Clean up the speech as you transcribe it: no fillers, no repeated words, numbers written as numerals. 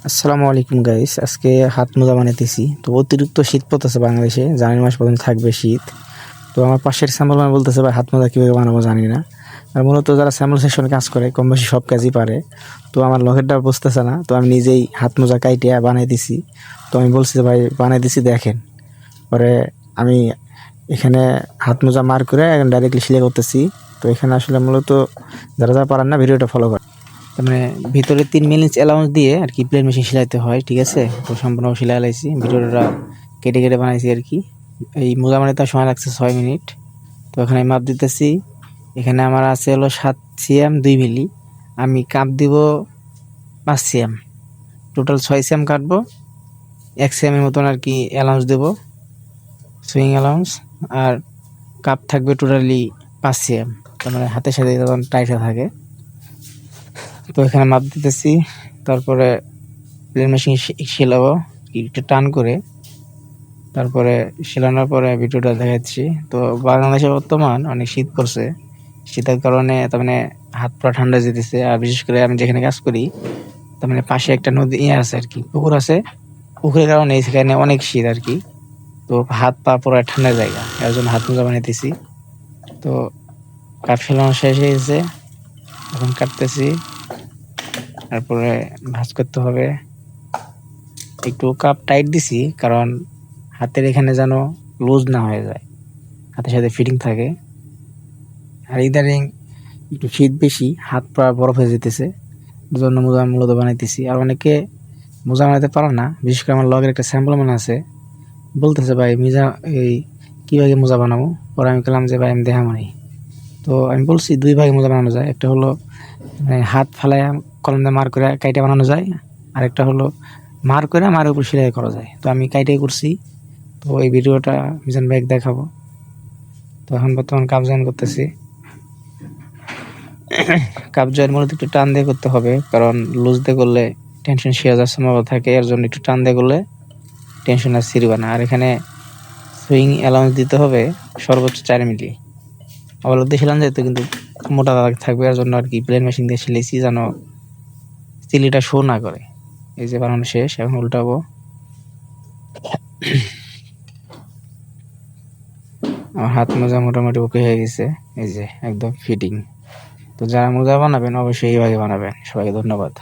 আসসালামু আলাইকুম গাইস, আজকে হাত মোজা বানাইতেছি। তো অতিরিক্ত শীত পড়তেছে বাংলাদেশে, জানুয়ারি মাস পর্যন্ত থাকবে শীত। তো আমার পাশের স্যাম্পল ম্যান বলতেছে ভাই হাত মোজা কীভাবে বানাবো জানি না। আর মূলত যারা স্যাম্পল সেকশনে কাজ করে কম বেশি সব কাজই পারে। তো আমার লকেটটা বুঝতেছে না, তো আমি নিজেই হাত মোজা কাইটিয়া বানাই দিছি। তো আমি বলছি যে ভাই বানাই দিছি দেখেন। পরে আমি এখানে হাত মোজা মার করে ডাইরেক্টলি সেলাই করতেছি। তো এখানে আসলে মূলত যারা যারা পারেন না ভিডিওটা ফলো করে, তার মানে ভিতরে 3 মিলি অ্যালাউন্স দিয়ে আর কি প্লেন মেশিন সেলাইতে হয়, ঠিক আছে? তো সম্পূর্ণ সেলাই লাইছি, ভিডিওটা কেটে কেটে বানাইছি আর কি। এই মোজা বানাইতে সময় লাগছে 6 মিনিট। তো এখানে আমি মাপ দিতেছি। এখানে আমার আছে হলো 7 সিএম 2 মিলি। আমি কাপ দিব 5 সিএম, টোটাল 6 সিএম কাটবো। 1 সিএম এর মতন আর কি অ্যালাউন্স দেবো, সুইং অ্যালাউন্স। আর কাপ থাকবে টোটালি 5 সিএম, তার মানে হাতের সাথে তখন টাইট হয়ে থাকে। তো এখানে মাপ দিতেছি, তারপরে প্লেন মেশিন সেলাবো একটু টান করে। তারপরে সেলানোর পরে ভিডিওটা দেখাচ্ছি। তো বাংলাদেশে বর্তমান অনেক শীত পড়ছে, শীতের কারণে তার মানে হাত পুরো ঠান্ডা যেতেছে। আর বিশেষ করে আমি যেখানে কাজ করি, তার মানে পাশে একটা নদী আছে আর কি, পুকুর আছে। পুকুরের কারণে সেখানে অনেক শীত আর কি। তো হাত পা পুরো ঠান্ডা জায়গা, এর জন্য হাত মোজা বানাইতেছি। তো কাঠ ফেলানো শেষ হয়ে গেছে, এখন কাটতেছি। তারপরে ভাঁজ করতে হবে। একটু কাপ টাইট দিছি কারণ হাতের এখানে যেন লুজ না হয়ে যায়, হাতের সাথে ফিটিং থাকে। আর ইদারিং একটু শীত বেশি, হাত পা বরফ হয়ে যেতেছে, জন্য মোজা মূলত বানাইতেছি। আর অনেকে মোজা বানাতে পারে না, বিশেষ করে আমার লগের একটা স্যাম্পল ম্যান আছে, বলতেছে ভাই মিজা এই কীভাবে মোজা বানাবো। পরে আমি বললাম যে ভাই আমি দেখামনি। তো আমি বলছি 2 ভাগে মোজা বানানো যায়। একটা হলো মানে হাত ফালায় কলম দিয়ে মার করে কাইটে বানানো যায়, আর একটা হলো মার করে মারের উপর সেলাই করা যায়। তো আমি কাইটাই করছি। তো এই ভিডিওটা মিজান ভাইকে দেখাবো। তো এখন বর্তমান কাপ জয়েন করতেছি। কাপ জয়েন মূলত একটু টান দিয়ে করতে হবে, কারণ লুজ দিয়ে করলে টেনশন শেয়ার যাওয়ার সম্ভাবনা থাকে। এর জন্য একটু টান দিয়ে করলে টেনশন আর ছিড়বে না। আর এখানে সুইং অ্যালাউন্স দিতে হবে সর্বোচ্চ 4 মিলি। আবার দেখছিলাম যেহেতু কিন্তু মোটা দাগ থাকবে, এর জন্য আর কি প্লেন মেশিন দিয়ে সেলেছি যেন চিলিটা শো না করে। এই যে বানানো শেষ, এখন উল্টাবো। আমার হাত মোজা মোটামুটি ওকে হয়ে গেছে, এই যে একদম ফিটিং। তো যারা মোজা বানাবেন অবশ্যই এইভাবে বানাবেন। সবাইকে ধন্যবাদ।